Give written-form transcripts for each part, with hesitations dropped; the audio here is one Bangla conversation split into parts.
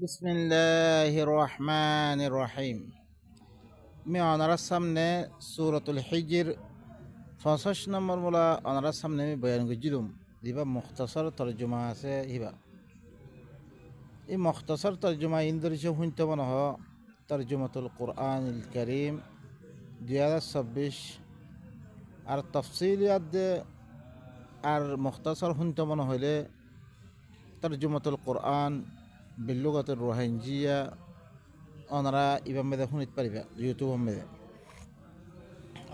বিসমিল্লাহির রহমানির রহিম। আমি ওনার সামনে সূরাতুল হিজর 65 নম্বর মোলা ওনার সামনে আমি বয়ান করছিলাম। দিবা মুখতাসর তরজমা আছে হিবা। এই মুখতাসর তরজমা ইন্দরিসে শুনতে মনে হ তরজমাতুল কুরআনুল কারীম 2026 আর তফসিলিয়াত আর মুখতাসর শুনতে মনে হইলে তরজমাতুল কুরআন বিল্লুগাতুর রোহিঙ্গিয়া ওনারা ইবাম মেদে শুনিতে পারিবা ইউটিউব মেদে।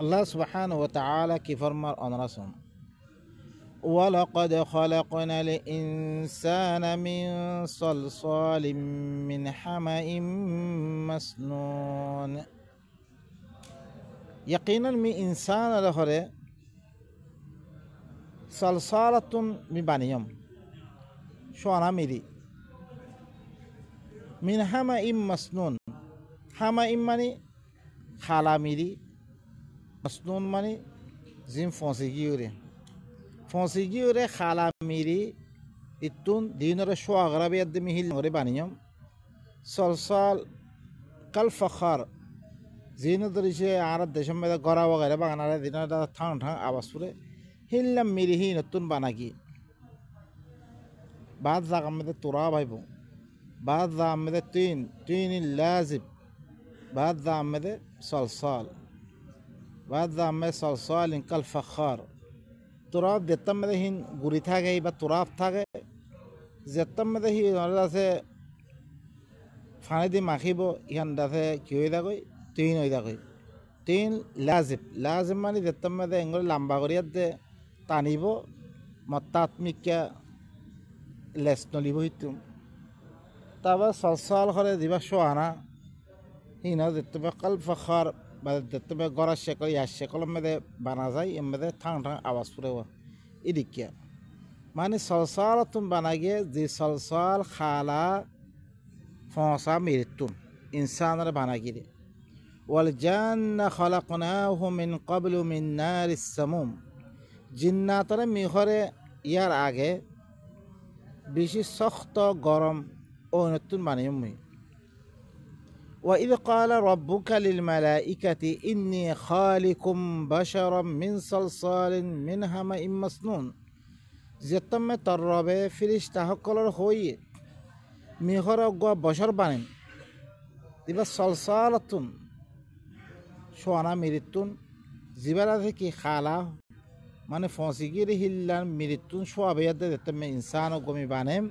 আল্লাহ সুবহানাহু ওয়া তাআলা কি ফরমার ওনারা শুন ওয়ালাকাদ খালাকনাল ইনসানা মিন সালসালিম মিন হামাইম মাসনুন। ইয়াকিনান মি ইনসান লহরে সালসালাতুন মি বানিয়ম সোনা মিরি মিন হামাইম মাসনুন। হামাইম মানে খালা মিরি, মাসনুন মানে জিম ফসিগিওরে খালা মিরি ইতুন দিনরে সোয়াগরাবি আদ মিহিল নরে বানিয়ম সলসল কাল ফখর জিন দরিছে আর দেশম মেদা গড়া বগারে বাগানারে দিনটা ঠাং ঠাং আওয়াজ পুরে হিল্লাম মিরি হি নতুন বানাকি বাদ জাগাম মেদে তোরা ভাইব بعد ذا عمده تين اللازب بعد ذا عمده صلصال بعد ذا عمده صلصال كالفخار تراب دتم مده هين غوري ثاگه با تراب ثاگه زتم مده هي نراسه فانه دي ماخيبو يان داسه كيوي دا گوي تين ہوئی دا گوي تين لازب معنی دتم مده انگل لمبا گوريات دے تانيبو متاتميكا لسنوليبو هيتم তারপর সলসল করে দিবা সোয়ানা হিনা দেখতে পাবে কাল ফখর বা দেখতে পাবে গড়ার শেকল ইয়ার শেকলের মধ্যে বানা যায় এর মধ্যে ঠাং ঠাং আওয়াজ পড়ে এদিকে মানে সলসল তুমি বানা গিয়ে যে সলসল খালা ফসা মৃত্যুন ইনসানের বানা গিয়ে ওয়াল জান্না খালাকনাহু মিন ক্বাবলু মিন নারিস সামুম। জিন্নাতরে মিহরে ইয়ার আগে বেশি শক্ত গরম ও নতুন বানিয়ম মুই وإذ قال ربك للملائكة إني خالق بشرا من صلصال من حمأ مسنون। যেতম তরবে ফিরিস্তা সকলের হই মিহর গো বশর বানেন দিবা সলসালাতুন সোয়ানা মিরিতুন জিবারা থেকে খালা মানে ফসিগির হিল্লান মিরিতুন সোয়াবিয়াতে যেতম ইনসান গমি বানেম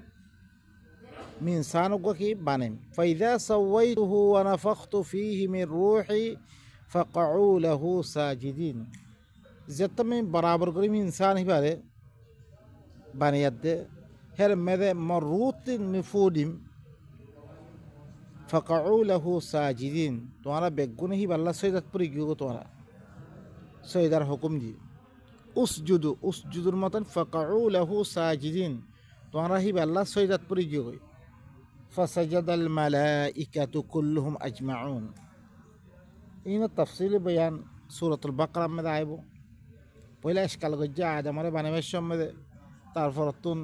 من إنسانك وكي بانم فإذا سويته ونفخت فيه من روحي فقعوا له ساجدين। جتم برابر كري من إنسان هي باره بانياد هر مذ مروت نفودم فقعوا له ساجدين تمہارا بگونه هي بالله سيدات پوری گيو تمہارا سيدار حکم دي اسجدوا متن فقعوا له ساجدين تمہارا هي بالله سيدات پوری گيو فسجد الملائكة كلهم أجمعون. إن التفصيل بيان سورة البقرة ماذا عيبو ولا إشكال جاء آدم على بني مشام ماذا تعرفون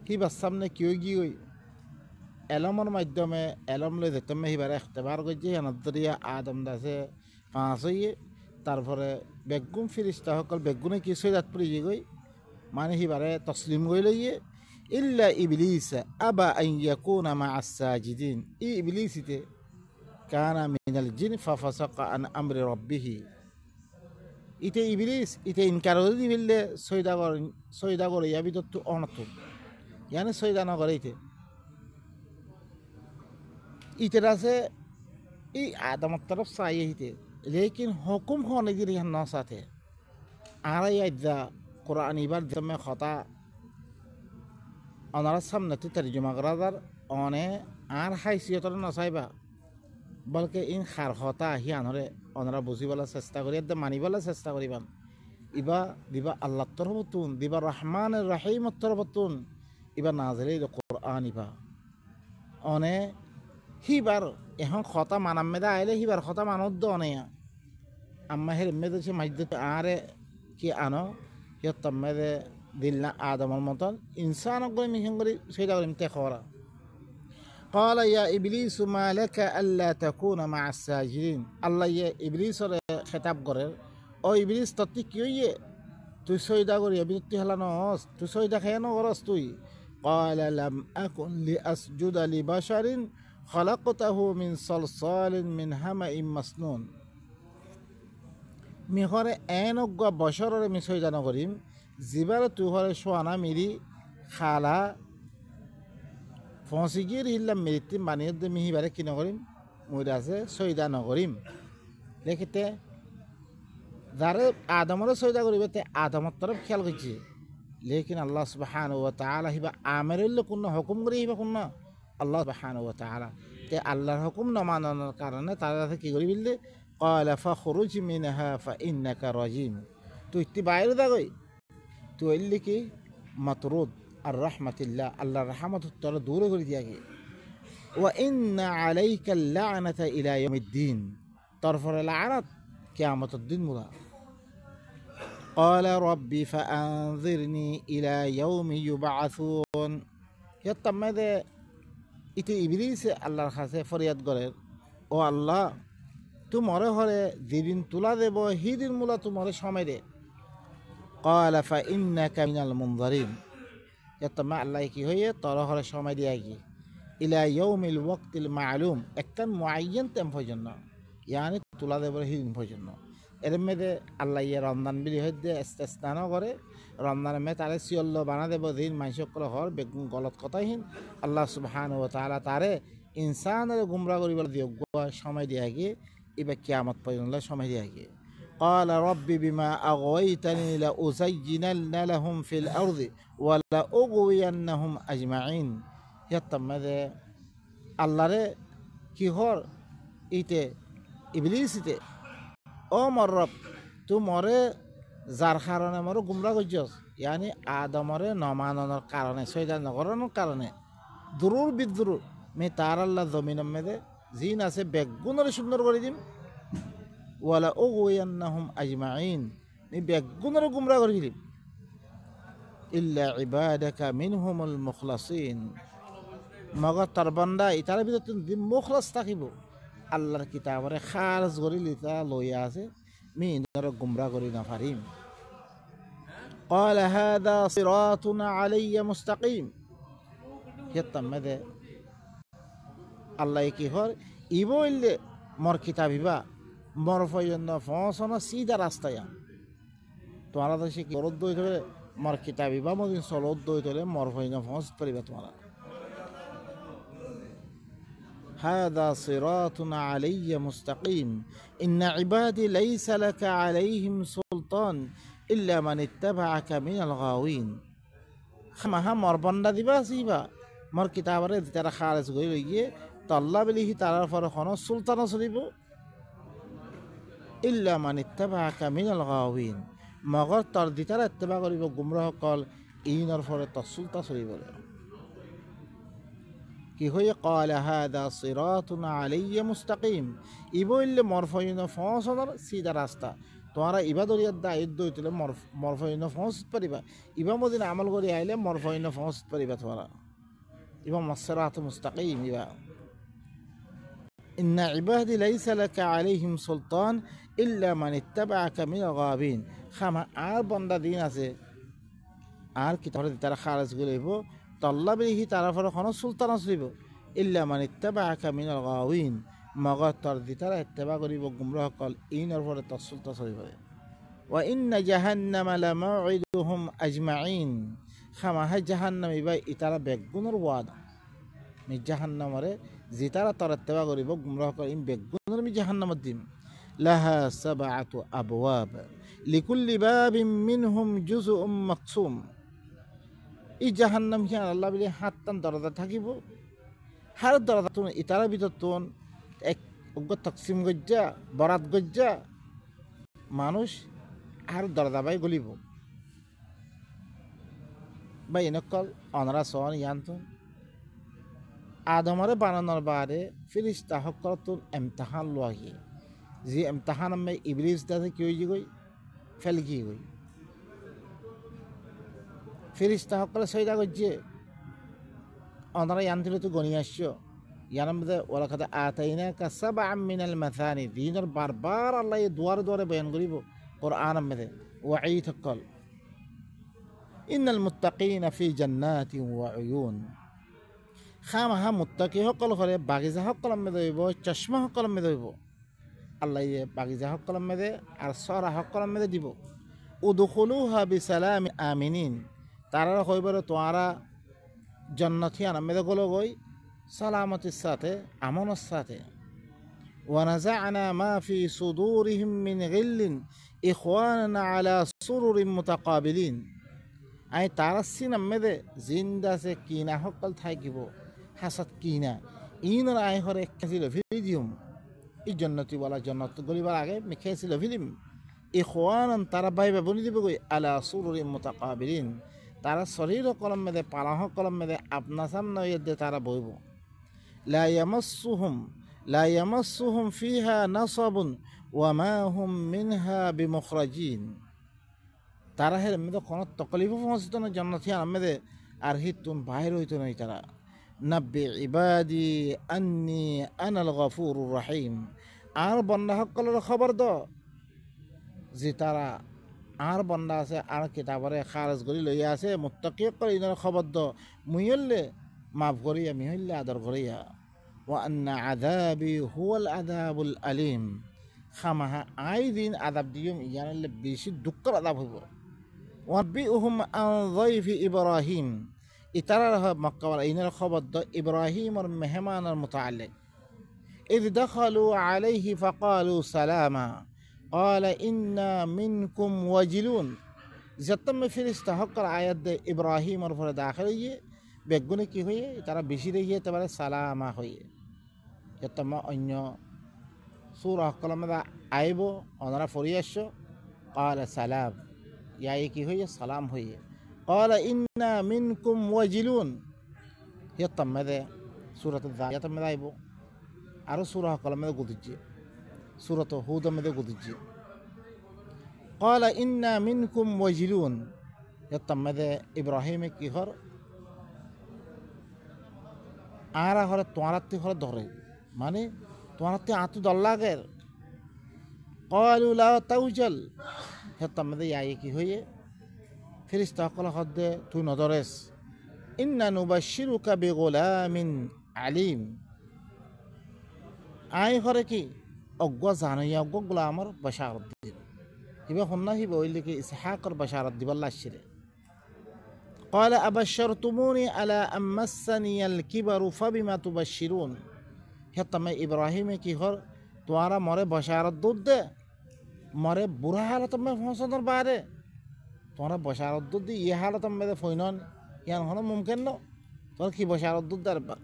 هي بس سامنا كيوجي علمون ما يدومه علم له ذتمه هي برا اختبار جاء نظرية آدم داسه فانسيه تعرفون بيجون في الاستهلاك بيجون كيسوي دات بريجي معنى هي برا تسليم قيليه إلا إبليس أبى أن يكون مع الساجدين. إبليس كان من الجن ففسق عن أمر ربه. إتى إبليس إتى إنكار ودي بالله سويدا غور يبيدو تو أنتو يعني سويدا نغور إتى راسه آدم الطرف سايه إتى لكن حكم هو نجري الناس أته على يدا قرآن يبار دم خطأ ওনারা সামনেতে তর্জমা করার অনে আর হাইসিয়তর নসাইবা বলকে ইন খার হতা আহি আনরে ওনারা বুঝিবলা চেষ্টা করি একদম মানিবলা চেষ্টা করিবান ইবা দিবা আল্লাহ তরফতুন দিবা রহমান রাহিম তরফতুন ইবা নাজেলে কোরআন ইবা অনে হিবার এখন খতা মানামেদা আইলে হিবার খতা মানদ্দ অনেয়া আম্মা হের মেদেছে মাইদ্দতে আরে কি আনো হিয়ত্তমেদে দিল্লা আদমর মতন ইনসানক করে মিশন করি সেইটা করিম তে খরা قال يا إبليس ما لك ألا تكون مع الساجدين الله يا إبليس خطاب করে ও ইবলিস তত্তি কি হইয়ে তুই সইদা করি বিরতি হলানো তুই সইদা খেয়ে করস তুই قال لم أكن لأسجد لبشر خلقته من صلصال من حمأ مسنون মিহরে এনজ্ঞ বছরের মি সইদা নকরিম জিবার তুই হরে সোয়ানা মিরি খালা ফসিগির হিল্লাম মেরিতি বানিয়ে দে মিহিবারে কি নকরিম মুইরা আছে সইদা নকরিম দেখিতে যারে আদমরে সইদা করিবে তে আদমর তরফ খেয়াল করছে লেকিন আল্লাহ সুবহানাহু ওয়া তাআলা হিবা আমিরুল কোন হুকুম করি হিবা কোন আল্লাহ সুবহানাহু ওয়া তাআলা তে আল্লাহর হুকুম না মানানোর কারণে তারা কি করি বললে ক্বালা ফাখরুজ মিনহা ফাইন্নাকা রাজিম তুই তি বাইরে দা গই তুই এলি কি মাতরুদ আর রাহমাতিল্লাহ আল্লাহর রহমত তোর দূর করে দিয়া গে ওয়া ইন্না আলাইকা লা'নাতা ইলা ইয়াউমিদ্দিন তারপর লা'নাত কিয়ামতের দিন মুরা قال ربي فأنظرني إلى يوم يبعثون يتمد إتي إبليس الله خاصه فرياد করে ও আল্লাহ তোমারে হরে দিন তুলা দেব হিদিন মুলা তোমারে সময় দে قال فإنك من المنظرين يتما الله কি হয়ে তোর হরে সময় দিয়া কি إلى يوم الوقت المعلوم একটা মুআয়্যান টাইম পর্যন্ত يعني তুলা দেব হিদিন পর্যন্ত এর মধ্যে আল্লাহ ইয়ে রমজান বিলি হইতে স্নানও করে রমজানের মেয়ে তারে সিয়ল্ল বানা দেব দিন মানুষকল হর বেগুন গলত কথাহীন আল্লাহ সুবহানাহু ওয়া তাআলা তারে ইনসানের গুমরা করিবার যোগ্য সময় দিয়া গিয়ে এবার কিয়ামত পর্যন্ত সময় দিয়া গিয়ে قال رب بما أغويتني لأزينن لهم في الأرض ولأغوينهم أجمعين يتمد الله রে কি হর ইতে ইবলিসিতে ও মর রব তু মরে যার কারণে মর গুমরা করছস ইয়ানি আদমরে নমাননের কারণে সৈদা নগরানোর কারণে দুরুর বিদ্রুর মে তার আল্লাহ জমিনের মেদে জিন আছে বেগুনরে সুন্দর করে দিম ওয়ালা উগওয়ান্নাহুম আজমাইন মি বেগুনরে গুমরা করে দিম ইল্লা ইবাদাকা মিনহুমুল মুখলাসিন মগর তার বান্দা ইতার ভিতর দিন মুখলাস থাকিব আল্লাহর কিতাবরে খারজ করি লিতা লইয়া আছে মি ইনর গুমরা করি না পারিম قال هذا صراط علي مستقيم يتمد আল্লাহ কি হর ইবইলে মর কিতাবিবা মর ফয়ন ফসন সিধা রাস্তায় তোমারা দেশে কি রদ দই ধরে মর কিতাবিবা মদিন সলদ দই ধরে মর ফয়ন ফস পরিবা তোমারা هذا صراط علي مستقيم إن عبادي ليس لك عليهم سلطان إلا من اتبعك من الغاوين خما هم مربندا দিবা সিবা মর কিতাবরে তারা খারেজ কই লইয়ে তাল্লা বলিহি তারার ফর কোনো সুলতান চলিব ইল্লা মান ইত্তাবাআকা মিনাল গাওয়িন মগর তর দিতারা ইত্তেবা করিব গুমরাহ কল ইনর ফরে তসুলতা চলিব কি হয়ে قال هذا صراط علي مستقيم ইবইল মরফইন ফসনর সিধা রাস্তা তোমরা ইবাদরিয়াত দায়িত্ব হইতলে মরফইন ফস পারিবা ইবা মদিনা আমল করি আইলে মরফইন ফস পারিবা তোমরা ইবা মসরাত মুস্তাকিম ইবা ইন্না ইবাদি লাইসা লাকা আলাইহিম সুলতান ইল্লা মান ইত্তাবাআকা মিনাল গাবিন খামা আর বান্দা দিন আছে আর কি তারা খারাজ গলেব তল্লাবিহি তারা ফর কোনো সুলতান আসলিব ইল্লা মান ইত্তাবাআকা মিনাল গাওয়িন মগর তর দিতারা ইত্তেবা করিব গুমরাহ কল ইনর ফরে তসুলতা চলিব ওয়া ইন্না জাহান্নামা লামাউইদুহুম আজমাইন খামা জাহান্নাম ইবা ইতারা বেগুনর ওয়াদা মি জাহান্নামরে জিতারা তর ইত্তেবা করিব গুমরাহ কল ইন বেগুনর মি জাহান্নামত দিম লাহা সাবআতু আবওয়াব লিকুল্লি বাবিন মিনহুম জুজউম মাকসুম এই জাহান্নাম কি আল্লাহ বলে হাতটান দরজা থাকিব হার দরজা তুন ইতারা ভিতর তুন এক তকসিম গজ্জা বরাত গজ্জা মানুষ আর দরজা বাই গলিব বাই এনেকল অনরা সন ইয়ান্তন আদমরে বানানোর বারে ফিরিস্তা সকল তুন এমতাহান লোয়াহি যে এমতাহান আমি ইবলিস দাতে কি হয়ে গই ফেলকি গই ফিরিস্তা সকলে সৈদা করছে ওনারা ইয়ান্ত্রিত তো গণি আসছ ইয়ানমদে ওয়ালাকাদ আতাইনাকা সাবআম মিনাল মাসানি দিনের বারবার আল্লাহ দুয়ারে দুয়ারে বয়ান করিব কোরআনের মধ্যে ওয়াঈদ হকল ইন্নাল মুত্তাকিনা ফি জান্নাতিন ওয়া উয়ুন খামাহা মুত্তাকি হকল করে বাগিচা হকল মধ্যে হইব চশমা হকল মধ্যে হইব আল্লাহ বাগিচা হকল মধ্যে আর সরা হকল মধ্যে দিব উদখুলুহা বিসালাম আমিনিন তারা কইবার তোয়ারা জান্নাতি আনমে গলো গই সালামতির সাথে আমনের সাথে ওয়ানাজা'না মা ফি সুদুরিহিম মিন গিল্লিন ইখওয়ানানা আলা সুরুরিন মুতাকাবিলিন আই তারা সিনামে জিন্দা সে কিনা হকল থাকিব হাসাত কিনা ইনর আই হরে খেছিল ভিডিওম ই জান্নাতি ওয়ালা জান্নাত গলিবার আগে মেখেছিল ফিল্ম ইখওয়ানান তারা ভাইবা বনি দিব গই আলা সুরুরিন মুতাকাবিলিন তারা শরীর কলম মেদে পালাহ কলম মেদে আপনা সামনে দে তারা বইব লা ইয়ামাসসুহুম ফিহা নাসাবুন ওয়া মা হুম মিনহা বিমুখরাজিন তারা হের মেদে কোন তকলিফ পৌঁছত না জান্নাতি আমেদে আর হিতুন বাহির হইতো নাই তারা নাব্বি ইবাদি আন্নি আনাল গফুরুর রহিম আর বান্দা সকলের খবর দ যে তারা আর বন্দা আছে আর কিতাবরে খারজ করি লইয়া আছে মুত্তাকি করে ইনার খবর দ মুইল্লে মাফ করিয়া মিহল্লে আদর করিয়া ওয়া আন্না আযাবি হুয়াল আযাবুল আলিম খামাহা আই দিন আযাব দিম ইয়ানলে বেশি দুঃখের আযাব হইব ওয়াবিউহুম আন যায়ফি ইব্রাহিম ইতারার মক্কা ওয়ালা ইনার খবর দ ইব্রাহিমর মেহমানের মুতাআল্লিক ইয দাখালু আলাইহি ফাকালু সালামা قال إنا منكم وجلون যতম ফেরেশতা হকর আয়াত দে ইব্রাহিমের উপরে দাখিল হইয়ে বেগুনে কি হইয়ে তারা বেশি রইয়ে তারপরে সালামা হইয়ে যতম অন্য সূরা কলমে আইব ওনারা ফরি আসছো قال সালাম ইয়াই কি হইয়ে সালাম হইয়ে قال إنا منكم وجلون যতম দে সূরা যারিয়াত মে আইব আর সূরা কলমে গুদিছে সূরাত হুদ মধ্যে গুদিছে قال إنا منكم وجلون يتمد إبراهيم কি হর আরা হরে তোয়ারাতে হরে ধরে মানে তোয়ারাতে আতু দল্লাগের قالوا لا توجل يتمد ইয়াই কি হইয়ে ফেরেশতা কল হদে তুই নদরেস إنا نبشرك بغلام عليم আই হরে কি অজ্ঞ জানাইয়া অজ্ঞগুলো আমার বাশারত দিন হিবা হন্না হিবা ওইলে কি ইসহাকর বাশারত দিবাল্লাহ শিরে قال أبشرتموني على أن مسني الكبر فبما تبشرون হেতমে ইব্রাহিম কি হর তোরা মরে বাশারত দুধ দে মরে বুড়া হালত মে ফসদর বারে তোরা বাশারত দুধ দি ই হালত মে ফইনন ইয়ান হন মুমকিন ন তোর কি বাশারত দুধ দারবা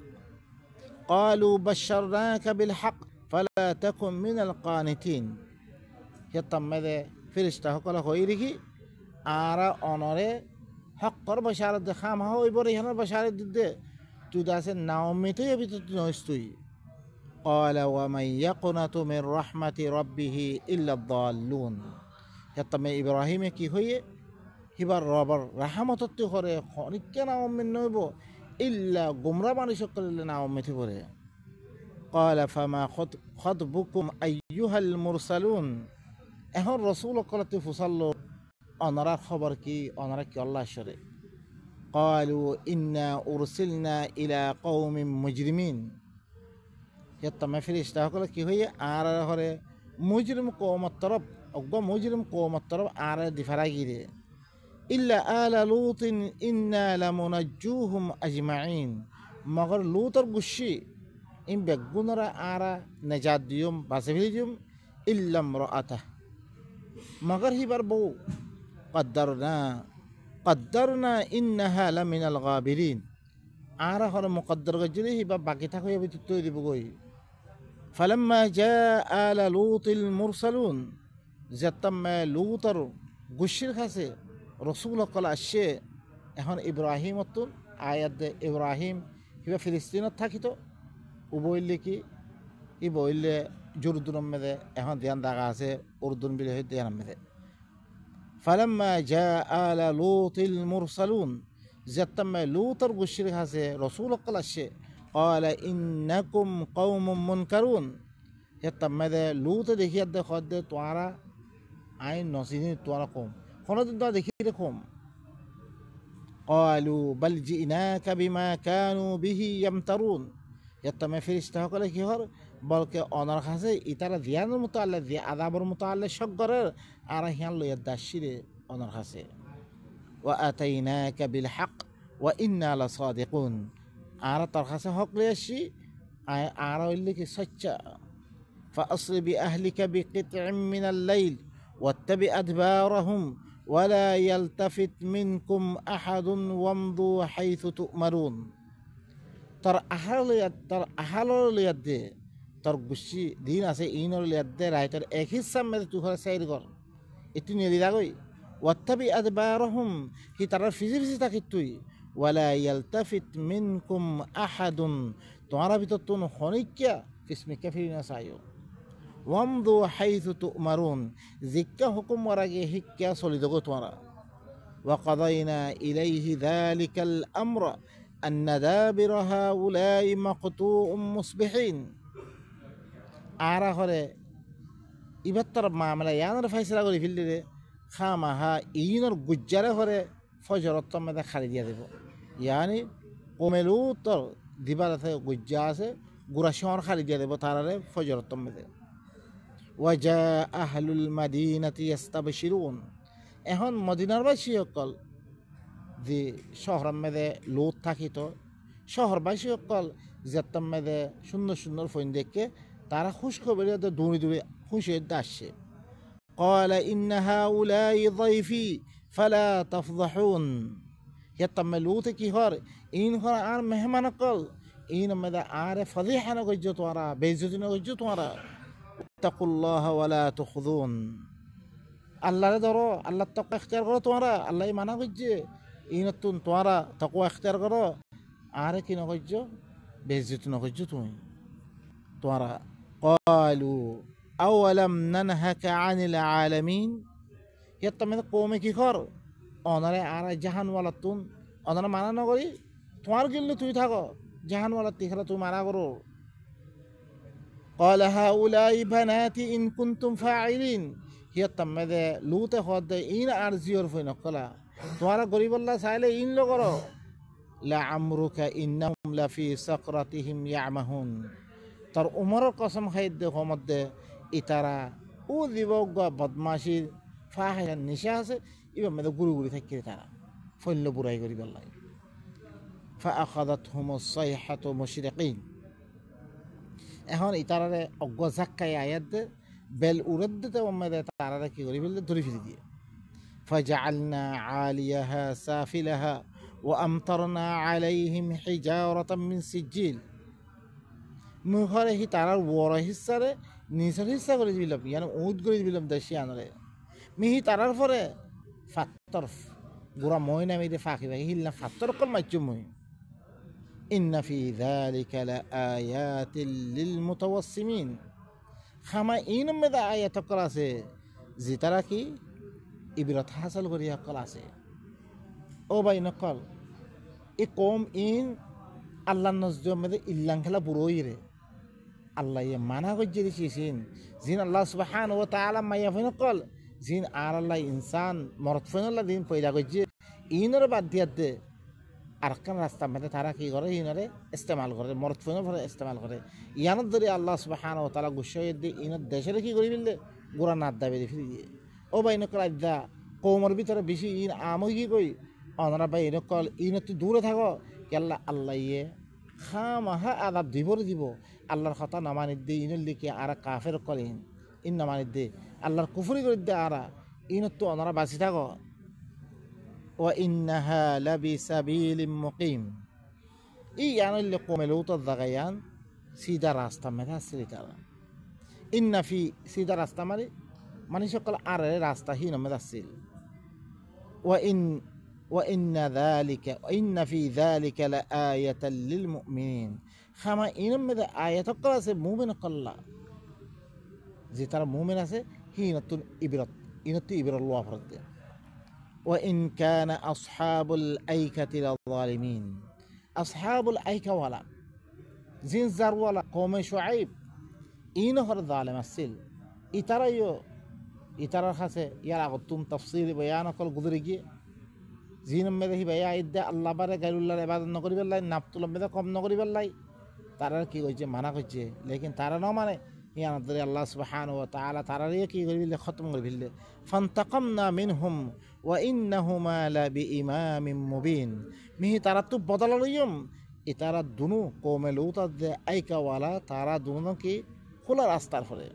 قالوا بشرناك بالحق فلا تكن من القانتين يتمد فرشته هكذا خيره آرا أناره حقر بشارة خام هاو يبوري هنا بشارة ضد تداس ناوميته يبيت نوستوي قال ومن يقنط من رحمة ربه إلا الضالون يتمد إبراهيم كي هي هبار رابر رحمة التخوري خونك ناوم من نوبو إلا قمرا باني شكل ناوميته بوري قال فما خطبكم أيها المرسلون এখন রসুল কলতে ফুসাল্লো অনারা খবর কি অনারা কি আল্লাহ শরে قالوا إنا أرسلنا إلى قوم مجرمين يتما فرشتة هكذا কি হয়ে আর হরে মুজরিম কওমত তরফ অগ্গ মুজরিম কওমত তরফ আর দিফারাগিরে إلا آل لوط إنا لمنجوهم أجمعين মগর লুতর গুশি ইন বেগুনরা আরা নাজাত দিয়ুম বাসেভিদিয়ুম إلا امرأته مگر হিবার বউ قدرنا إنها لمن الغابرين আরা হরে মুকদ্দর গজরি হিবা বাকি থাকো এবি তুই দিব গই فلما جاء آل لوط المرسلون যতম লুতর গুশির কাছে রাসূল কল আসে এখন ইব্রাহিম তুন আয়াত ইব্রাহিম হিবা ফিলিস্তিনত থাকিতো উবইলে কি ই বইলে জুরদুন মেদে এখন ধ্যান দাগা আছে উর্দুন বিলে ধ্যান মেদে فلما جاء آل لوط المرسلون যতম লুতর গুশির কাছে রাসূল কল আসে قال إنكم قوم منكرون يتمد لوط দেখি আদে খদে তোরা আইন নসিনি তোরা কম কোনদিন তো দেখি এরকম قالوا بل جئناك بما كانوا به يمترون يتم ফেরেশতা সকলে কি হর বলকে অনার কাছে ইতারা দিয়ানের মতো আল্লাহ দিয়া আযাবের মতো আল্লাহ শগরের আর হিয়ান লইয়া দাসিরে অনার কাছে واتيناك بالحق وإنا لصادقون আর তার কাছে হক লইয়াছি আর হইলে কি সচ্চ فأصل بأهلك بقطع من الليل واتبع أدبارهم ولا يلتفت منكم أحد وامضوا حيث تؤمرون তার আহালর লিয়াদ দে তোর গুছি দিন আছে ইনর লিয়াদ দে রাইটার এক হিসাব মেরে তুই ঘরে সাইড কর এটি নেলি লাগই ওয়াত্তাবি আদবারহুম কি তারা ফিজি ফিজি থাকি তুই ওয়ালা ইয়ালতাফিত মিনকুম আহাদুন তোমার ভিতর তুন হনিক্যা ফিসমিকা ফিরিনা চাইও ওয়ামদু হাইথু তুমারুন জিক্কা হুকুম ওরাগে হিক্কা চলি দগো তোমারা وقضينا إليه ذلك الأمر أن دابر هؤلاء مقطوع مصبحين আরা করে ইবাত্তর মামলা ইয়ানোর ফয়সালা করে ফেললে রে খামাহা ইনোর গুজ্জারে করে ফজরত মেদে খালি দিয়া দেব ইয়ানি কমেলু তোর দিবার আছে গুজ্জা আছে গুড়া শহর খালি দিয়া দেব তারারে ফজরত মেদে ওয়াজা আহলুল মাদিনাতি ইস্তাবশিরুন এখন মদিনার বাসী সকল যে শহরের মেদে লোদ থাকিত শহরবাসী সকল যেতাম মেদে সুন্দর সুন্দর ফোন দেখে তারা খুশ খবর দৌড়ে দৌড়ে খুশি আসছে قال إن هؤلاء ضيفي فلا تفضحون يتم لوط কি হর ইন হর আর মেহমান কল ইন মেদে আর ফজিহা না গজ্জ তোরা বেইজ্জতি না গজ্জ তোরা তাকুল্লাহ ওয়ালা তুখযুন আল্লাহরে ধরো আল্লাহ তাকওয়া ইখতিয়ার করো তোমরা আল্লাহ মানা করছে ইনতুন তোমরা তাকওয়া ইখতিয়ার করো আর কি না গজ্জ বেইজ্জতি না গজ্জ তুমি তোমরা قالوا أولم ننهك عن العالمين يتمد قومي কি কর অনারে আর জাহান ওয়ালাতুন অনারে মানা না করি তোমার গিল্লে তুই থাকো জাহান ওয়ালা তিখরা তুই মারা করো قال هؤلاء بناتي إن كنتم فاعلين يتمد لوط خد إن أرزيور فين قلا তোমারা গরিব আল্লাহ চাইলে ইন লো করো لعمرك إنهم لفي سقرتهم يعمهون তার উমরের কসম খাই দেখো মধ্যে ইতারা ও দিব বদমাশির ফাহের নিশা আছে এবার মেয়েদের গুরু গুড়ি থাকি তারা ফল্য বুড়াই করি বললাই فأخذتهم الصيحة مشرقين এখন ইতারারে অজ্ঞ ঝাক্কাই আয়াত দে বেল উড়দ দিতে মেয়েদের তারারে কি করি বললে ধরে ফিরে দিয়ে فجعلنا عاليها سافلها وأمطرنا عليهم حجارة من سجيل মুখরে হি তারার বড় হিসারে নিচের হিসা করে দিলাম ইয়ানি উদ করে দিলাম দেশি আনরে মিহি তারার পরে ফাত্তর গুড়া মই নামি দিয়ে ফাঁকি ফাঁকি হিলনা ফাত্তর কল মাইচু মই ইন্না ফি যালিকা লাআয়াতিল লিল মুতাওয়াসসিমিন খামা ইন মেদা আয়াত কল আছে যে তারা কি ইবরাত হাসল করিয়া কল আছে ও ভাই নকল এ কম ইন আল্লাহ নজর মেদে ইল্লাং খেলা বুড়োই রে আল্লাহ ইয়ে মানা গজ্জে দিয়েছেন জিন আল্লাহ সুবহানাহু ওয়া তাআলা মাইয়া ফিন কল জিন আর আল্লাহ ইনসান মরত ফিন আল্লাহ দিন পয়দা গজ্জে ইনর বাদ দিয়া দে আর কান রাস্তা মেতে তারা কি করে ইনরে ইস্তেমাল করে মরত ফিন ভরে ইস্তেমাল করে ইয়ানত ধরে আল্লাহ সুবহানাহু ওয়া তাআলা গুশয়ে দি ইনত দেশের কি করি বিললে গোরা নাদ দাবে দি ফিরি দিয়ে ও ভাই নকল আদা কওমর ভিতরে বেশি ইন আমই কি কই অনরা ভাই নকল ইনত দূরে থাকো কেল্লা আল্লাহ ইয়ে খামাহা আদাব দিব আল্লাহর কথা নামানি দে ইনুল লিখে আর কাফের করেন ইন নামানি দে আল্লাহর কুফরি করে দে আর ইনত তো ওনারা বাঁচি থাকো ওয়া ইন্নাহা লাবিসাবিলিম মুকিম ই ইয়ানুল কমেলু তো জাগায়ান সিধা রাস্তা মেধা আসছে তারা ইন্না ফি সিধা রাস্তা মানে সকল আর রাস্তা হি নমে আসছিল وإن في ذلك لآية للمؤمنين خما إنم ماذا آية قلا سه مؤمن قلا زي ترى مؤمن سه هي نتون إبرة الله فرد وإن كان أصحاب الأيكة للظالمين أصحاب الأيكة ولا জিন জারওয়ালা কৌমে শুআইব ইন হর জালেম আসছিল ইতারাইও ইতারার কাছে ইয়ার আগতুম তাফসির বয়ান অকল গুদরে গিয়ে জিন মেদে হি ভাইয়া ইদ্দা আল্লাহ বারে গাইরুল্লাহর ইবাদত নকরি পেলাই নাপতুল মেদে কম নকরি পেলাই তারা কি কইছে মানা করছে লেকিন তারা ন মানে ইয়ান ধরে আল্লাহ সুবহানাহু ওয়া তাআলা তারারে কি করি বিলে খতম করে ফেললে ফান্তাকামনা মিনহুম ওয়া ইন্নাহুমা লা বিইমামিম মুবিন মিহি তারা তো বদল লইম এ তারা দুনু কওমে লুত দে আইকা ওয়ালা তারা দুনু কি খোলা রাস্তার পরে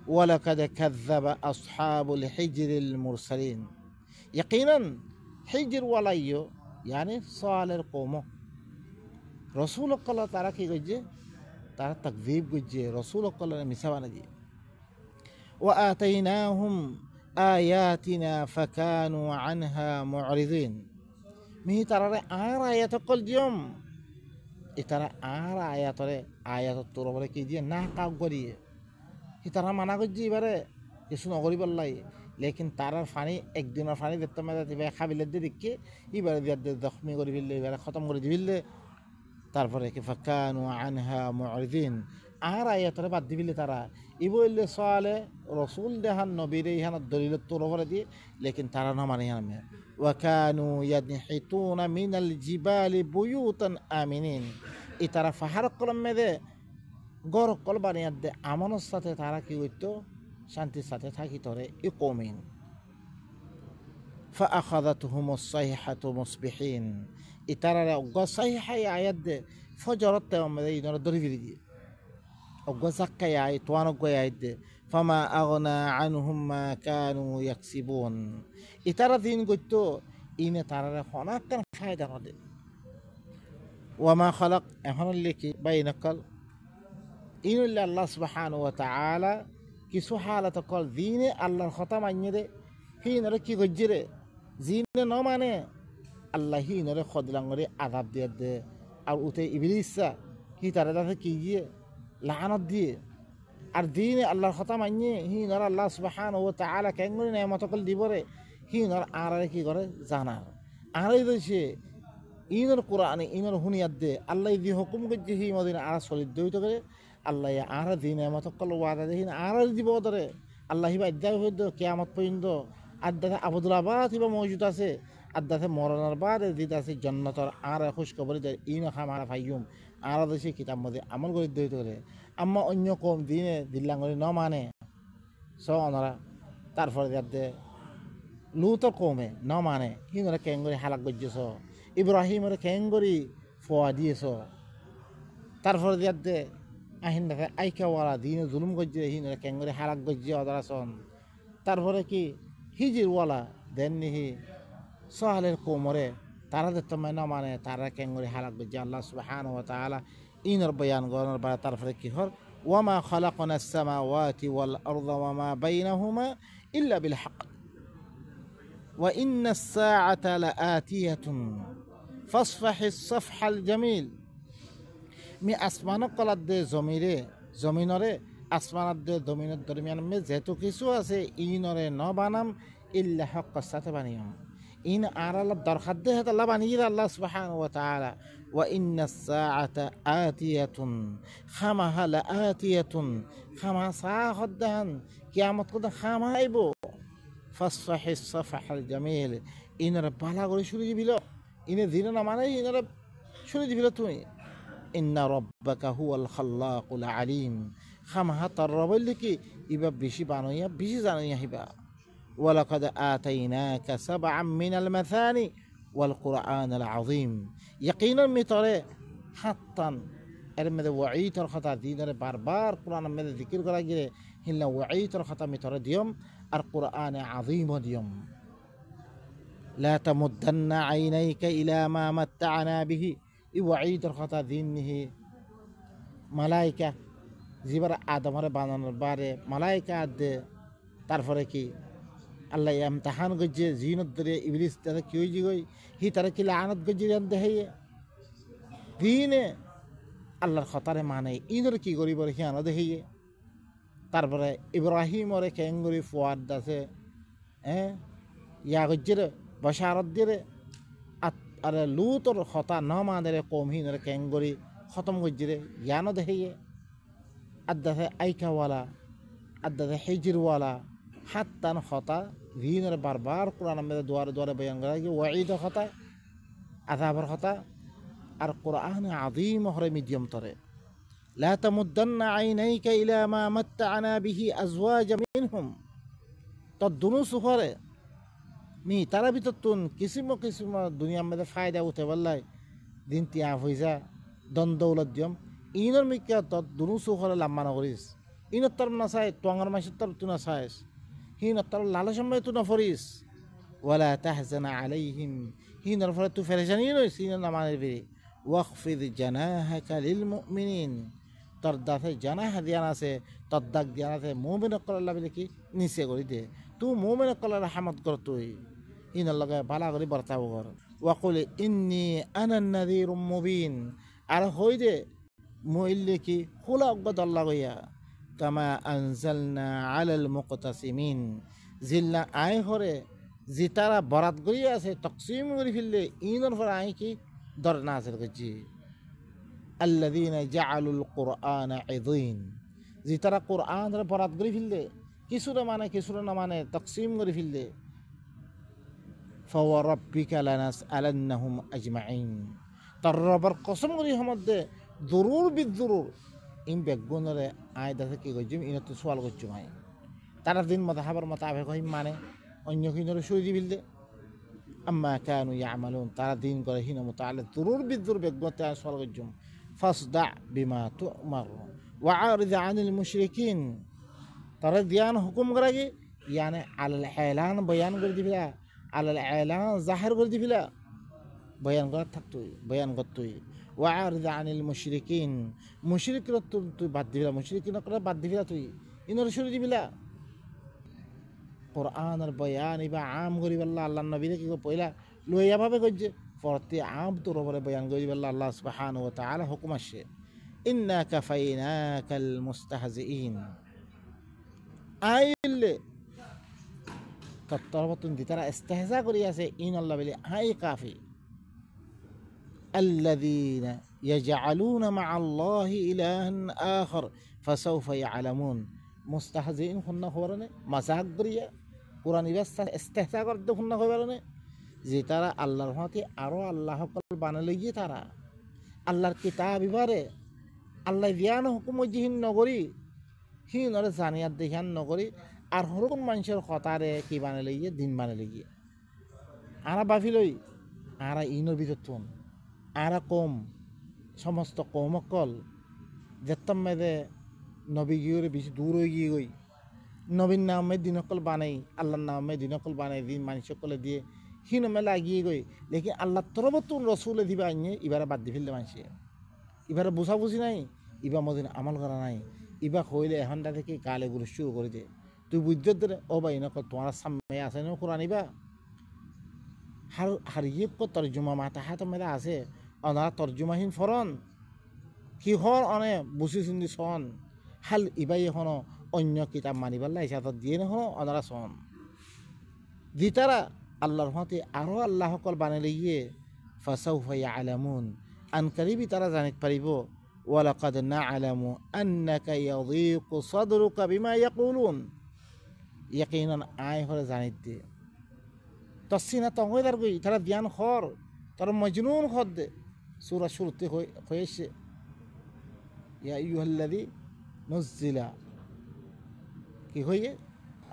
ওয়ালাকাদ কাযাবা আসহাবুল হিজরিল মুরসালিন ইয়াকিনান হিজর ওয়ালাইয়ো ইয়ানি সালের কওম রসুল অকল তারা কি করছে তারা তাকযীব করছে রসুল অকলের মিছা বানা দিয়ে ওয়া আতাইনাহুম আয়াতিনা ফাকানু আনহা মুরিদিন মিহি তারারে আর আয়াত অকল দিয়ম এ তারা আর আয়াতরে আয়াত তোর বলে কি দিয়ে না কাউ করিয়ে হি তারা মানা করছে এবারে কিছু নকরি পারলাই লেকিন তারার ফানি একদিনের ফানি দেখতে মেয়ে খাবিলের দিয়ে দেখে এবারে দিয়ে জখমি করে ফেললে এবারে খতম করে দিবিলে তারপরে কি ফাকানু আনহা মুরিদিন আর আয়াতরে বাদ দিবিলে তারা ই বললে সালে রসুল দেহান নবীর ইহান দলিল তোর উপরে দিয়ে লেকিন তারা না মানে ইহানে ওয়া কানু ইয়ানহিতুনা মিনাল জিবালি বুয়ুতান আমিনিন ই তারা পাহাড় কলম মেদে গড় কল বানিয়ে দে আমনের সাথে তারা কি হইতো শান্তির সাথে থাকি তরে ই কমিন فأخذتهم الصيحة مصبحين إتارا أوغا صيحة آيات دي فجرت يوم دي نور دريفي دي أوغا زكا آيات توان أوغا آيات دي فما أغنى عنهم ما كانوا يكسبون إتارا دين قلتو إن تارا خانا كان فايدة ردي وما خلق أهنا اللي كي بينكال إن اللي الله سبحانه وتعالى كي سحالة قال دين الله الختم عني دي هين ركي غجري জিনে ন মানে আল্লাহ হি নরে খদলাঙ্গরে আযাব দিয়ে দে আর উতে ইবলিসা হি তারে দাতে কি গিয়ে লানত দিয়ে আর দিনে আল্লাহর কথা মানিয়ে হি নর আল্লাহ সুবহানাহু ওয়া তাআলা কেঙ্গরি নেমত কল দিবরে হি নর আরে কি করে জানার আরে দেশে ইনর কোরআনে ইনর হুনিয়াত দে আল্লাহ দি হুকুম করছে হি মদিনা আর সলিদ দইত করে আল্লাহ আর দিনে নেমত কল ওয়াদা দেহিন আর দিব ধরে আল্লাহ হি বাদ্দা হইদ কিয়ামত পর্যন্ত আদাতে আবদুল্লাবাদ হিবা মজুদ আছে আদাতে মরণের বাদ দিতে আছে জন্নতর আর খুশখবরি ইন খামারা ফাইয়ুম আর দেশে কিতাব মধ্যে আমল করে দইত করে আম্মা অন্য কম দিনে দিল্লাঙ্গরি ন মানে স অনরা তারপরে যাতে লুতর কমে ন মানে হিনরা কেঙ্গরি হালাক গজ্জেছ ইব্রাহিমের কেঙ্গরি ফোয়া দিয়েছ তারপরে যাতে আহিন দেখে আইকাওয়ালা দিনে জুলুম গজ্জে হিনরা কেঙ্গরি হালাক গজ্জে অদরাসন তারপরে কি হিজির ওয়ালা দেননিহি সাহালের কোমরে তারা দেখতে না মানে তারা কেঙ্গরি হালাক গজ্জে আল্লাহ সুবহানাহু ওয়া তাআলা ইনর বয়ান গরনের বা তারপরে কি হর ওয়ামা খালাকনাস সামাওয়াতি ওয়াল আরদা ওয়ামা বাইনাহুমা ইল্লা বিল হক ওয়া ইন্নাস সাআতা লাআতিয়াতুন ফাসফাহিস সাফহাল জামিল মি আসমানক কলাদ দে জমিনরে আসমানত দে জমিনের দরমিয়ান মে যেহেতু কিছু আছে ইনরে ন বানাম ইল্লা হক সাথে বানিয়াম ইন আর আল্লাহ দরখার দে হেত আল্লাহ বানিয়ে আল্লাহ সুবহানাহু ওয়া তাআলা ওয়া ইন্নাস সাআতা আতিয়াতুন খামাহা লাআতিয়াতুন খামা সাহদান কিয়ামত কত খামা আইবো ফাসফাহিস সাফহাল জামিল ইনরে বালা করে শুরু দিবিল ইনে দিন না মানে ইনরে শুরু দিবিল তুমি ইন্না রাব্বাকা হুয়াল খাল্লাকুল আলিম খামাহা তার রবের কি ইবা বেশি বানাইয়া বেশি জানাইয়া হিবা ওয়ালাকাদ আতাইনাকা সাবআম মিনাল মাসানি ওয়াল কুরআনাল আযীম ইয়াকিনান মিতরে হাত্তান এর মধ্যে ওয়াঈতর কথা দিনরে বারবার কোরআনের মধ্যে জিকির করা গিয়ে হিল্লা ওয়াঈতর কথা মিতরে দিয়ম আর কুরআনে আযীম দিয়ম লা তামুদ্দান্না আইনাইকা ইলা মা মাত্তা'না বিহি ই ওয়াঈতর কথা দিনহি মালাইকা জিবার আদমরে বানানোর বারে মালাইকা দে তারপরে কি আল্লাহ ইমতিহান গজ্জে জিনত দরে ইবলিস তারা কি হই গই হি তারা কি লানত গজ্জে জান দেহে দিনে আল্লাহর খতারে মানে ইনর কি করিব রে হিয়ানো দেহে তারপরে ইব্রাহিমরে কেঙ্গরি ফুয়াদ দাসে ইয়া গজ্জে বশারত দিয়ে আরে লুতর খতা ন মানের কম হিনরে কেঙ্গরি খতম গজ্জিরে জ্ঞানও দেখে আদাতে আইকাওয়ালা আদাতে হেজিরওয়ালা হাত্তান হতা দিনের বারবার কোরআন মেয়েদের দুয়ারে দুয়ারে বয়ান করা কি ওয়াঈদ হতা আযাবের হতা আর কোরআন আযীম হরে মিডিয়াম তরে লা তামুদ্দান্না আইনাইকা ইলা মা মাত্তা'না বিহি আজওয়াজা মিনহুম তদুনুস হরে মি তারা ভিতর তুন কিসিম কিসিম দুনিয়া মেয়েদের ফায়দা উঠে বললাই দিন তিয়া হইজা দন দৌলত দিয়ম ইনর মিকা তদুনুস হরে লাম্মা নকরিস ইনত তর না চাই টঙর মাসের তর তু না চাইস হিনত তর লালসময় তু না ফরিস ওয়ালা তাহজানা আলাইহিম হিনর ফলে তু ফেরেশানি নইস হিনর নামানের বেরি ওয়াখফিদ জানাহাকা লিল মুমিনিন তোর দাঁতে জানাহ দিয়ান আছে তোর দাগ দিয়ান আছে মুমিন কল্লা বলে কি নিচে করে দে তুই মুমিন কল্লা রাহমত কর তুই ইনর লগে ভালা করে বর্তাব কর ওয়াকুল ইন্নী আনা নাযীরুম মুবিন আর হই দে মইল্লে কি খোলা অজ্ঞ আল্লাহ গইয়া কামা আনজালনা আলাল মুকতাসিমিন জিল্লা আয় হরে যে তারা বরাত করিয়া আছে তকসিম করে ফেললে ইনর পর আয় কি দর নাজিল করছি আল্লাযীনা জাআলুল কুরআনা ইযীন যে তারা কোরআন বরাত করে ফেললে কিছুটা মানে কিছুটা না মানে তকসিম করে ফেললে ফাওয়ারাব্বিকা লানাসআলান্নাহুম আজমাইন তার রবের কসম করি মধ্যে জরুর বিজরুর ইন বেগুনরে আয় দাসে কি কইছিম ইনতে সওয়াল করছিম আয় তারা দিন মত হাবার মত আবে কই মানে অন্য কিনরে সুজি ফেললে আম্মা কানু ইয়ামালুন তারা দিন করে হিনা মুতাআল্লা জরুর বিজরুর বেগুনতে সওয়াল করছিম ফাসদা বিমা তুমার ওয়াআরিদ আনিল মুশরিকিন তারা দিয়ান হুকুম করে কি ইয়ানে আলাল ইলান বয়ান করে দিবিলা আলাল ইলান জাহির করে দিবিলা বয়ান করা থাকতোই বয়ান করতোই ওয়াআরিদ আনিল মুশরিকিন মুশরিকরা তুই বাদ দিবিলা মুশরিকিন করে বাদ দিবিলা তুই ইনর শুরু দিবিলা কোরআনের বয়ান ইবা আম করিবাল্লাহ আল্লাহর নবীরে কি পয়লা লইয়া ভাবে কইছে ফরতে আম তোর উপরে বয়ান করিবাল্লাহ আল্লাহ সুবহানাহু ওয়া তাআলা হুকুম আসে ইন্না কাফাইনাকাল মুস্তাহজিইন আইলে তত্তরবতুন দিতারা ইস্তেহজা করি আছে ইন আল্লাহ বলে হাই কাফি আল্লাযীনা ইয়াজআলুনা মা'আল্লাহি ইলাহান আখার ফাসাউফা ইয়ালামুন মুস্তাহজিইন খুন্না খবরনে মাযাক করিয়া কোরআন ইবাস্তা ইস্তেহজা করতে খুন্না খবরনে যে তারা আল্লাহর হতে আরো আল্লাহ কল বানালে গিয়ে তারা আল্লাহর কিতাব ইবারে আল্লাহ জ্ঞান হুকুম জিহিন নগরী হিনরে জানিয়াত দেখান নগরী আর হরকম মানুষের হতারে কি বানালে গিয়ে দিন বানালে গিয়ে আরা বাফিলই আরা ইনর ভিতর তুন আরা কম সমস্ত কমকল যেতাম মেদে নবী গিয়ে বেশি দূর হয়ে গিয়ে গই নবীর নামে দিনকল বানাই আল্লাহর নামে দিনকল বানাই দিন মানুষকলে দিয়ে হিন মেলা গিয়ে গই লেকিন আল্লাহ তরবতুন রসুলে দিবা আনিয়ে এবারে বাদ দি ফেললে মানুষে এবারে বুঝাবুঝি নাই ইবা মদিন আমল করা নাই ইবা কইলে এখনটা থেকে গালে গুলো শুরু করে দে তুই বুঝতে দে ও ভাই নকল তোমার সামনে আছে না কোরআন ইবা হার ইয়ে তর্জমা মাথা হাত মেলা আছে অনারা তর্জমাহীন ফরন কি হর অনে বুঝি চিন্তি সন হাল ইবাই এখনো অন্য কিতাব মানিবাল্লা হিসাব দিয়ে নহো অনারা সন দি তারা আল্লাহর হতে আরো আল্লাহ সকল বানালে গিয়ে ফাসাউফা ইয়ালামুন আনকারিবি তারা জানিতে পারিব ওয়ালাকাদ না'লামু আন্নাকা ইয়াযীকু সাদরুকা বিমা ইয়াকুলুন ইয়াকিনান আয় হরে জানিত দে তসিনা তঙ্গদার গই তারা জ্ঞান হর তারা মজনুন হদ দে সূরা শুরুতে হয়েছে ইয়া আইয়ুহাল্লাযী নুজ্জিলা কি হয়ে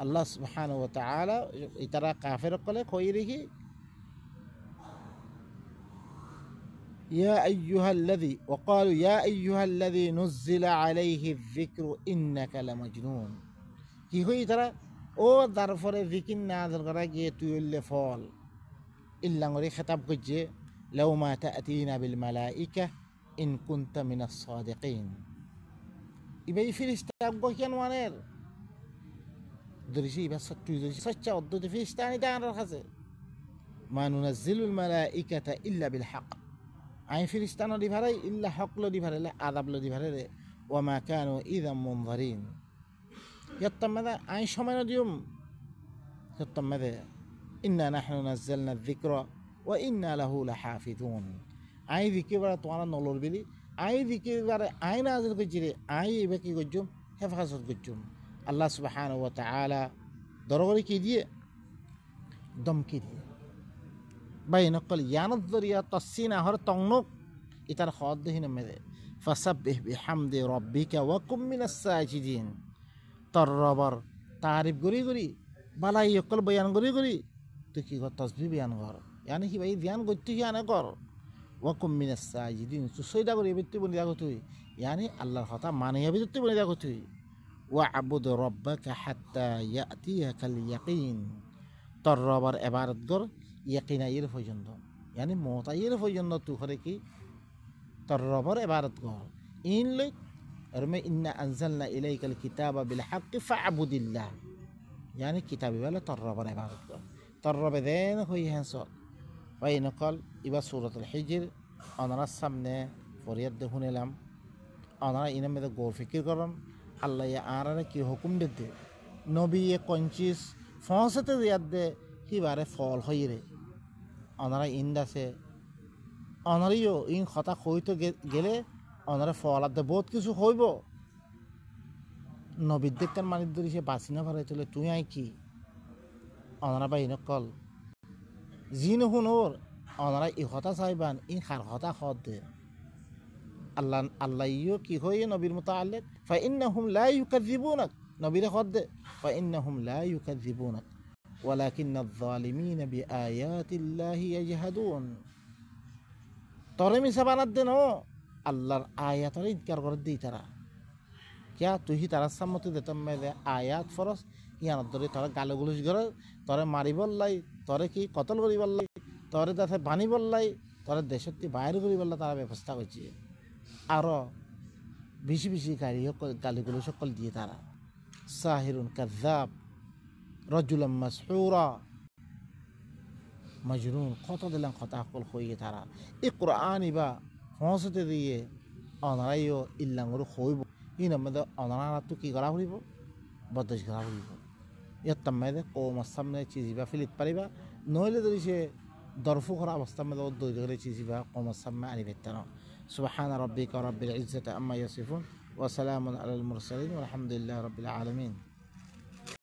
আল্লাহ সুবহানাহু ওয়া তাআলা ইতারা কাফের কলে কই রেখি ইয়া আইয়ুহাল্লাযী ওয়াকালু ইয়া আইয়ুহাল্লাযী নুজ্জিলা আলাইহি যিকরু ইন্নাকা লামাজনুন কি হই তারা ও তারপরে যিকির নাযিল করা গিয়ে তুই হইলে ফল ইল্লাঙ্গরি খেতাব করছে লাউ মা তা'তিনা বিল মালাইকা ইন কুনতা মিনাস সাদিকিন ইবাই ফেরেশতা কেন মানের দরিসি ইবা সত্যি সচ্চা অদ্ভুত ফেরেশতা আনি তার কাছে মা নুনাজ্জিলুল মালাইকাতা ইল্লা বিল হক আই ফেরেশতা নদি ভারাই ইল্লা হক লদি ভারাইলে আযাব লদি ভারাইলে ওয়া মা কানু ইযাম মুনযারিন ইয়াত্তামাদা আই সময় নদিউম ইয়াত্তামাদা ইন্না নাহনু নাযালনা যিকরা ওয়া ইন্না লাহু লাহাফিজুন আই যিকিরা তোমরা নলর বিলি আই দিকে বারে আই নাজিল করছি রে আই এবার কি করছুম হেফাজত করছুম আল্লাহ সুবহানাহু ওয়া তাআলা দরগরে কি দিয়ে দমকি দিয়ে বাই নকল ইয়ানত দরিয়া তসিনা হর তংনুক ইতার হদ দেহিন মেদে ফাসাব্বিহ বিহামদি রাব্বিকা ওয়া কুম মিনাস সাজিদিন তর রবর তারিফ গরি গরি বালাই অকল বয়ান গরি গরি তুই কি কর তসবিহ বয়ান কর ইয়ানি কি ভাই ধ্যান করতে কি আনে কর ওয়াকুম মিনাস সাজিদিন সুসইদা করি বিত্তি বনি দেখো তুই ইয়ানি আল্লাহর কথা মানে বিত্তি বনি দেখো তুই ওয়া আবুদ রাব্বাকা হাত্তা ইয়াতিয়াকাল ইয়াকিন তর রবর ইবাদত কর ইয়াকিন আইয়ের পর্যন্ত ইয়ানি মত আইয়ের পর্যন্ত তুই করে কি তর রবর ইবাদত কর ইন লই রমে ইন্না আনজালনা ইলাইকাল কিতাবা বিল হাক্কি ফা'বুদিল্লাহ ইয়ানি কিতাবি বলে তর রবর ইবাদত কর তর রবে দেন হই হ্যাঁ ওই নকল এবার সূরাতুল হিজর ওনার সামনে ফরিয়াদ দেখুন এলাম ওনারা ইনার মধ্যে গৌর ফিকির করেন আল্লাহ আর কি হুকুম দে নবী কঞ্চিস ফসতে দিয়ার দে সিবারে ফল হই রে ওনারা ইন্দ আছে অনারিও ইন কথা হইতে গেলে ওনারা ফল আর দে বহুত কিছু হইব নবীর দেখতেন মানির ধরি সে বাঁচি না পারে চলে তুই আই কি ওনারা বা ইনকল জি নহন ওর ওনারা ই হতা চাইবান ইন খার হতা হত দে আল্লাহ আল্লাহ ইও কি হয়ে নবীর মতো আল্লে ফাইন্নাহুম লা ইউকাযিবুনাক নবীরে হত দে ফাইন্নাহুম লা ইউকাযিবুনাক ওয়ালাকিন্নাজ যালিমিনা বিআয়াতিল্লাহি ইয়াজহাদুন তরে মিছা বানাত দে ন আল্লাহর আয়াতরে ইনকার করে দেই তারা क्या তুই তারা সম্মতি দিতাম মেলে আয়াত ফরস ইয়ানত ধরে তোরা গালগুলিস করে তোরে মারি বললাই তোরে কি কতল করি বললাই তোরে তাতে বানি বললাই তোরে দেশত্তি বাইরে করি বললা তারা ব্যবস্থা করছে আরও বেশি বেশি গালিগুলো সকল দিয়ে তারা সাহিরুন কাযাব রাজুলাম মাসহুরা মজনুন কত দিলাম কথা সকল হইয়ে তারা এই কোরআন ইবা ফসতে দিয়ে অনারাইও ইল্লাঙ্গর হইব ই নমদে অনারা তো কি করা হইব বদশ করা হইব ইয়ার তাম্মাইদে কৌমার সামনে চিজিবা ফিলিত পারিবা নইলে যদি সে দরফু করা অবস্থার মধ্যে দৈর্য করে চিজিবা কৌমার সামনে আনি বেতানো সুবহানা রাব্বিকা রাব্বিল ইজ্জাতি আম্মা ইয়াসিফুন ওয়া সালামুন আলাল মুরসালিন ওয়ালহামদুলিল্লাহি রাব্বিল আলামিন।